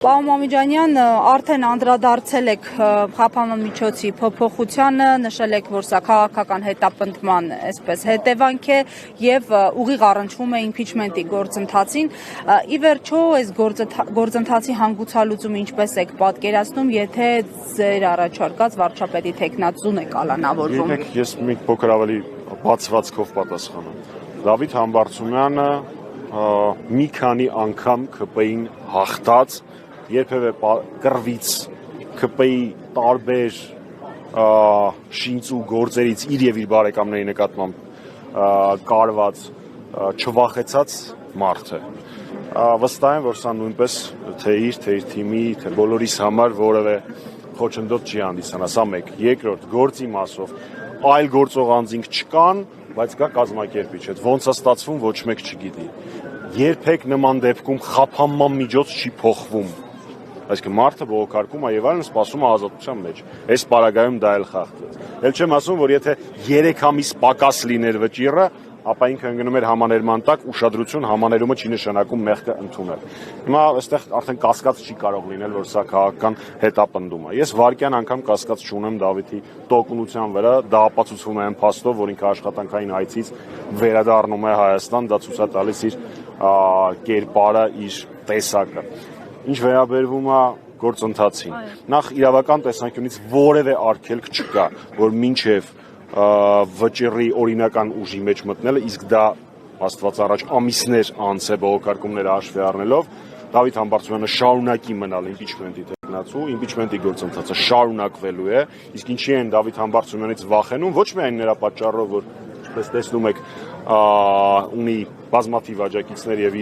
Պարոն Մամիջանյան, արդեն անդրադարձել եք խափանման միջոցի փոփոխությանը, նշել եք, որ սա քաղաքական հետապնդման հետևանք է եւ ուղիղ առնչվում է իմպիչմենտի գործընթացին։ Ի վերջո, այս գործընթացի հանգուցալուծումը ինչպես եք պատկերացնում, եթե ձեր առաջարկած վարչապետի թեկնածուն է կալանավորվում։ Եկեք ես մի փոքր ավելի բացվածքով պատասխանեմ։ Դավիթ Համբարձումյանը մի քանի անգամ ԿՊ-ին հաղթած երբևէ կռվից ԿՊ-ի տարբեր շինծ ու գործերից իր եւ իր բարեկամների նկատմամբ կարված չվախեցած մարդ է։ Վստահ եմ, որ սա նույնպես թե իր թիմի, թե բոլորիս համար որևէ խոչընդոտ չի հանդիսանա, սա մեկ։ Երկրորդ, գործի մասով այլ գործող անձինք չկան, բայց կա կազմակերպիչ, այդ ոնց է ստացվում, ոչ մեկ չգիտի։ Երբեք նման դեպքում խափանման միջոց չի փոխվում։ Այսինքն մարդը բողոքարկում է եւ այլն, սպասում է ազատության մեջ։ Այս պարագայում դա էլ խախտվեց։ Էլ չեմ ասում, որ եթե 3 ամիս պակաս լիներ վճիռը, ապա ինքը ընկնում էր համաներման տակ, ուշադրություն համաներումը չի նշանակում մեղքը ընդունել։ Հիմա այստեղ արդեն կասկած չի կարող լինել, որ սա քաղաքական հետապնդում է։ Ես վարկյան անգամ կասկած չունեմ Դավիթի տոկունության վրա, դա ապացուցվում է այն փաստով, որ ինքը աշխատանքային այցից վերադառնում է Հայաստան, դա ցույց է տալիս իր կերպարը, իր տեսակը։ Ինչ վերաբերվում է գործընթացին, նախ իրավական տեսանկյունից որևէ արգելք չկա, որ մինչև վճիռի օրինական ուժի մեջ մտնելը, իսկ դա Աստված առաջ ամիսներ անց է բողոքարկումները հաշվի առնելով, Դավիթ Համբարձումյանը շարունակի մնալ իմպիչմենտի տեխնացու, իմպիչմենտի գործընթացը շարունակվելու է, իսկ ինչի են Դավիթ Համբարձումյանից վախենում, ոչ միայն նրա պատճառով, որ ինչպես տեսնում եք, ունի բազմաթիվ աջակիցներ եւ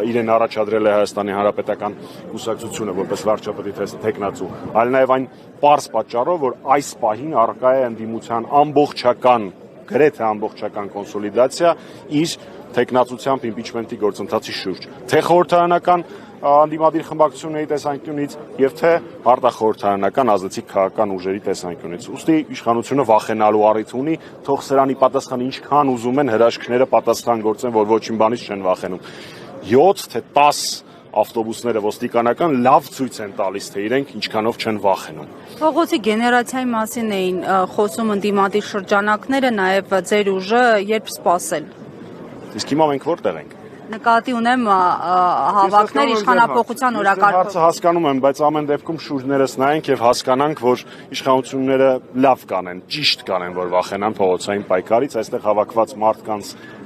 իրեն առաջադրել է Հայաստանի Հանրապետական կուսակցությունը որպես վարչապետի թեկնածու, այլ նաեւ այն պարզ պատճառով, որ այս պահին առկա է ընդդիմության ամբողջական, գրեթե ամբողջական կոնսոլիդացիա իր թեկնածությամբ իմպիչմենտի գործընթացի շուրջ, թե խորհրդարանական անդիմադիր խմբակցությունների տեսանկյունից եւ թե արտախորհրդարանական ազդեցիկ քաղաքական ուժերի տեսանկյունից։ Ուստի իշխանությունը վախենալու առիթ ունի, թող սրանի պատասխան ինչքան ուզում են հրաշքները պատասխան գործեն, որ ոչինչ բանից չեն վախենում։ 7 թե 10 ավտոբուսները ոստիկանական լավ ցույց են տալիս, թե իրենք ինչքանով չեն վախենում։ Փողոցի գեներացիայի մասին էին խոսում ընդդիմադիր շրջանակները, նաեւ ձեր ուժը երբ սպասել։ Իսկ հիմա մենք որտեղ ենք։ Նկատի ունեմ հավաքներ իշխանապողության օրակարգով։ Հարցը հասկանում եմ, բայց ամեն դեպքում շուրջներս նայենք եւ հասկանանք, որ իշխանությունները լավ կանեն, ճիշտ կանեն, որ վախենան փողոցային պայքարից, այստեղ հավաքված մարդկանց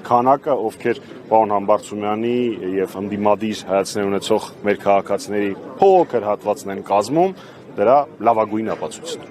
քանակը, ովքեր պարոն Համբարձումյանի եւ ընդդիմադիր հայացքներ ունեցող մեր քաղաքացիների փոքր հատվածն են կազմում, դրա լավագույն ապացույցն է։